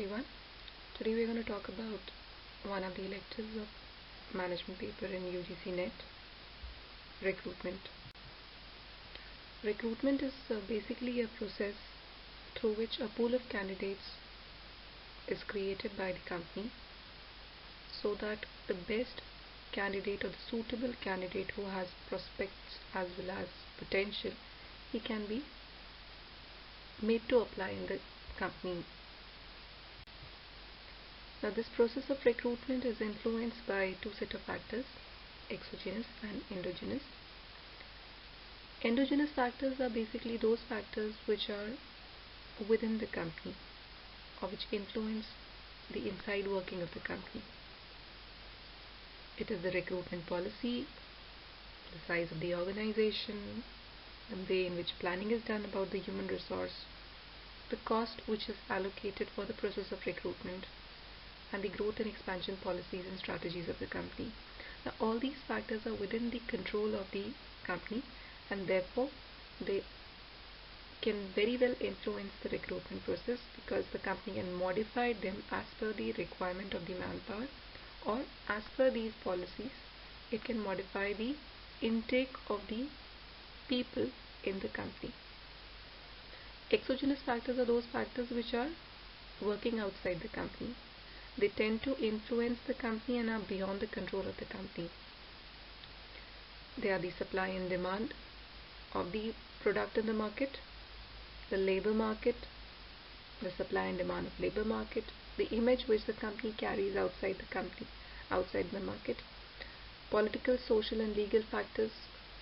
everyone. Today we're going to talk about one of the electives of management paper in UGC NET, recruitment. Recruitment is basically a process through which a pool of candidates is created by the company so that the best candidate or the suitable candidate who has prospects as well as potential, he can be made to apply in the company. Now this process of recruitment is influenced by two sets of factors, exogenous and endogenous. Endogenous factors are basically those factors which are within the company or which influence the inside working of the company. It is the recruitment policy, the size of the organization, the way in which planning is done about the human resource, the cost which is allocated for the process of recruitment, and the growth and expansion policies and strategies of the company. Now all these factors are within the control of the company, and therefore they can very well influence the recruitment process because the company can modify them as per the requirement of the manpower, or as per these policies it can modify the intake of the people in the company. Exogenous factors are those factors which are working outside the company. They tend to influence the company and are beyond the control of the company. They are the supply and demand of the product in the market, the labor market, the supply and demand of labor market, the image which the company carries outside the company, outside the market, political, social and legal factors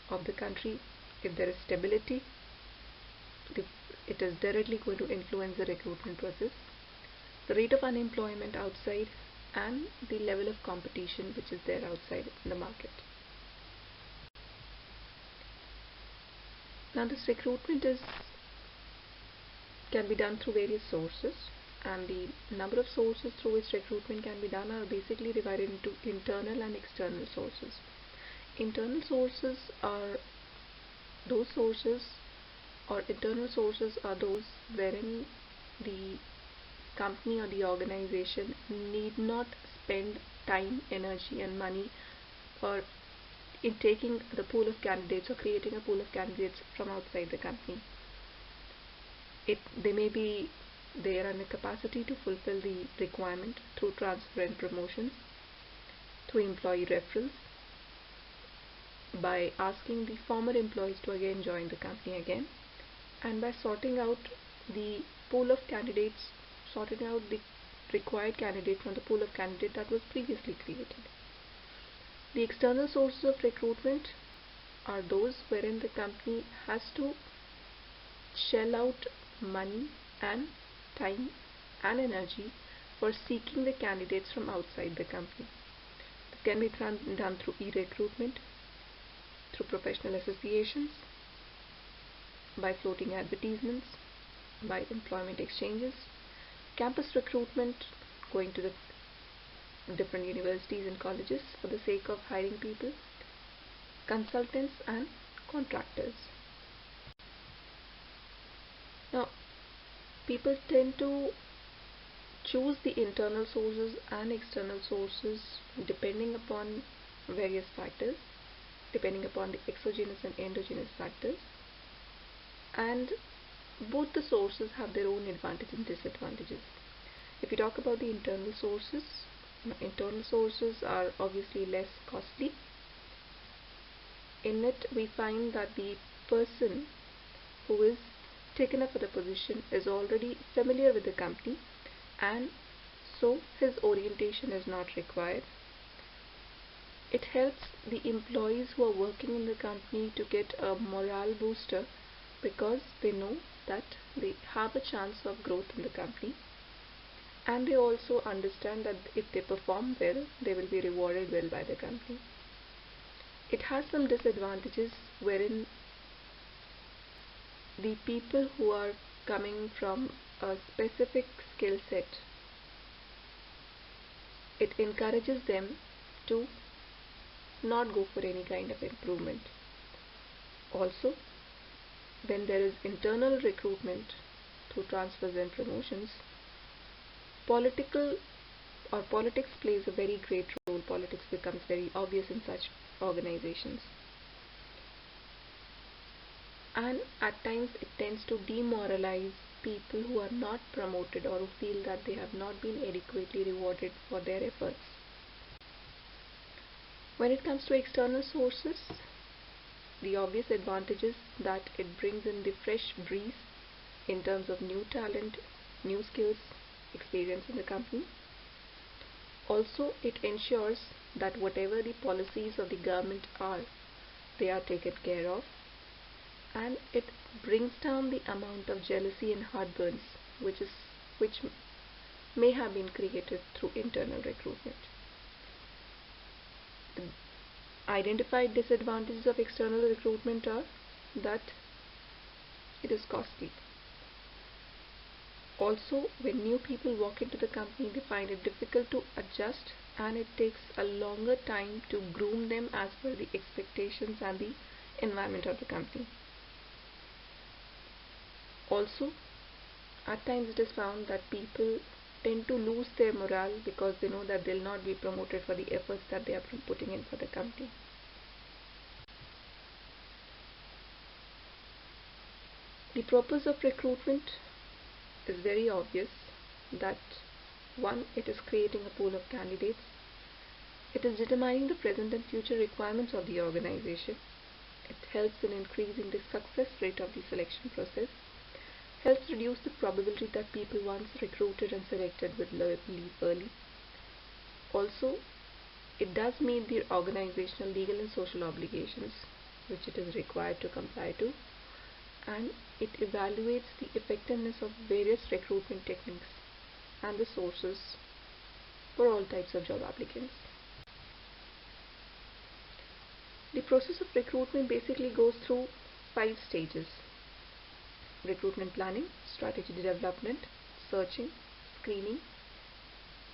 of the country. If there is stability, it is directly going to influence the recruitment process. The rate of unemployment outside and the level of competition which is there outside in the market. Now this recruitment can be done through various sources, and the number of sources through which recruitment can be done are basically divided into internal and external sources. Internal sources are those wherein the company or the organization need not spend time, energy and money in taking the pool of candidates or creating a pool of candidates from outside the company. They may be there in a capacity to fulfill the requirement through transfer and promotions, through employee referrals, by asking the former employees to again join the company again, and by sorting out the pool of candidates, sorting out the required candidate from the pool of candidate that was previously created. The external sources of recruitment are those wherein the company has to shell out money and time and energy for seeking the candidates from outside the company. This can be done through e-recruitment, through professional associations, by floating advertisements, by employment exchanges, campus recruitment, going to the different universities and colleges for the sake of hiring people, consultants and contractors. Now, people tend to choose the internal sources and external sources depending upon various factors, depending upon the exogenous and endogenous factors, and both the sources have their own advantages and disadvantages. If you talk about the internal sources are obviously less costly. In it we find that the person who is taken up for the position is already familiar with the company, and so his orientation is not required. It helps the employees who are working in the company to get a morale booster because they know that they have a chance of growth in the company, and they also understand that if they perform well, they will be rewarded well by the company. It has some disadvantages wherein the people who are coming from a specific skill set, it encourages them to not go for any kind of improvement. Also, when there is internal recruitment through transfers and promotions, Political or politics plays a very great role. Politics becomes very obvious in such organizations. And at times it tends to demoralize people who are not promoted or who feel that they have not been adequately rewarded for their efforts. When it comes to external sources, the obvious advantage is that it brings in the fresh breeze in terms of new talent, new skills, experience in the company. Also, it ensures that whatever the policies of the government are, they are taken care of, and it brings down the amount of jealousy and heartburns which may have been created through internal recruitment. The identified disadvantages of external recruitment are that it is costly. Also, when new people walk into the company, they find it difficult to adjust, and it takes a longer time to groom them as per the expectations and the environment of the company. Also, at times it is found that people tend to lose their morale because they know that they'll not be promoted for the efforts that they are putting in for the company. The purpose of recruitment is very obvious, that one, it is creating a pool of candidates. It is determining the present and future requirements of the organization. It helps in increasing the success rate of the selection process, helps reduce the probability that people once recruited and selected will leave early. Also, it does meet the organizational legal and social obligations which it is required to comply to, and it evaluates the effectiveness of various recruitment techniques and the sources for all types of job applicants. The process of recruitment basically goes through 5 stages: recruitment planning, strategy development, searching, screening,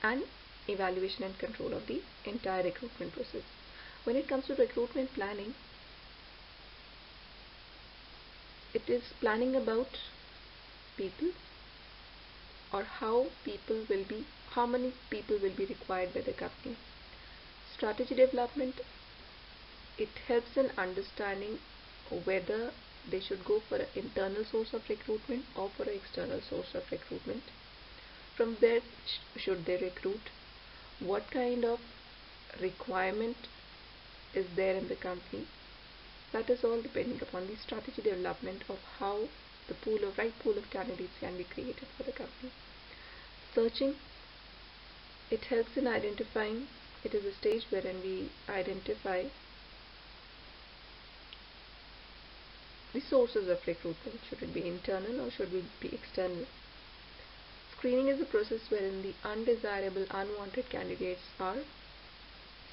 and evaluation and control of the entire recruitment process. When it comes to recruitment planning, it is planning about people, or how many people will be required by the company. Strategy development, it helps in understanding whether they should go for an internal source of recruitment or for an external source of recruitment. From where should they recruit? What kind of requirement is there in the company? That is all depending upon the strategy development of how the right pool of candidates can be created for the company. Searching, it helps in identifying. It is a stage wherein we identify the sources of recruitment. Should it be internal or should it be external? Screening is a process wherein the undesirable, unwanted candidates are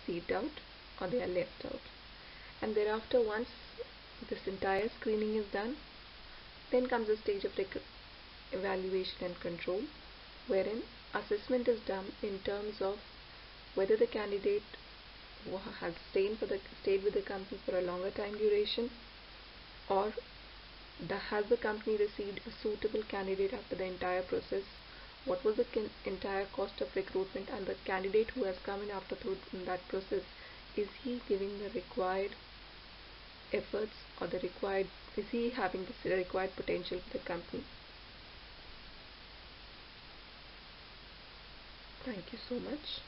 sieved out or they are left out. And thereafter, once this entire screening is done, then comes the stage of evaluation and control, wherein assessment is done in terms of whether the candidate has stayed with the company for a longer time duration, or has the company received a suitable candidate after the entire process, what was the entire cost of recruitment, and the candidate who has come in after through that process, is he giving the required efforts, or is he having the required potential for the company. Thank you so much.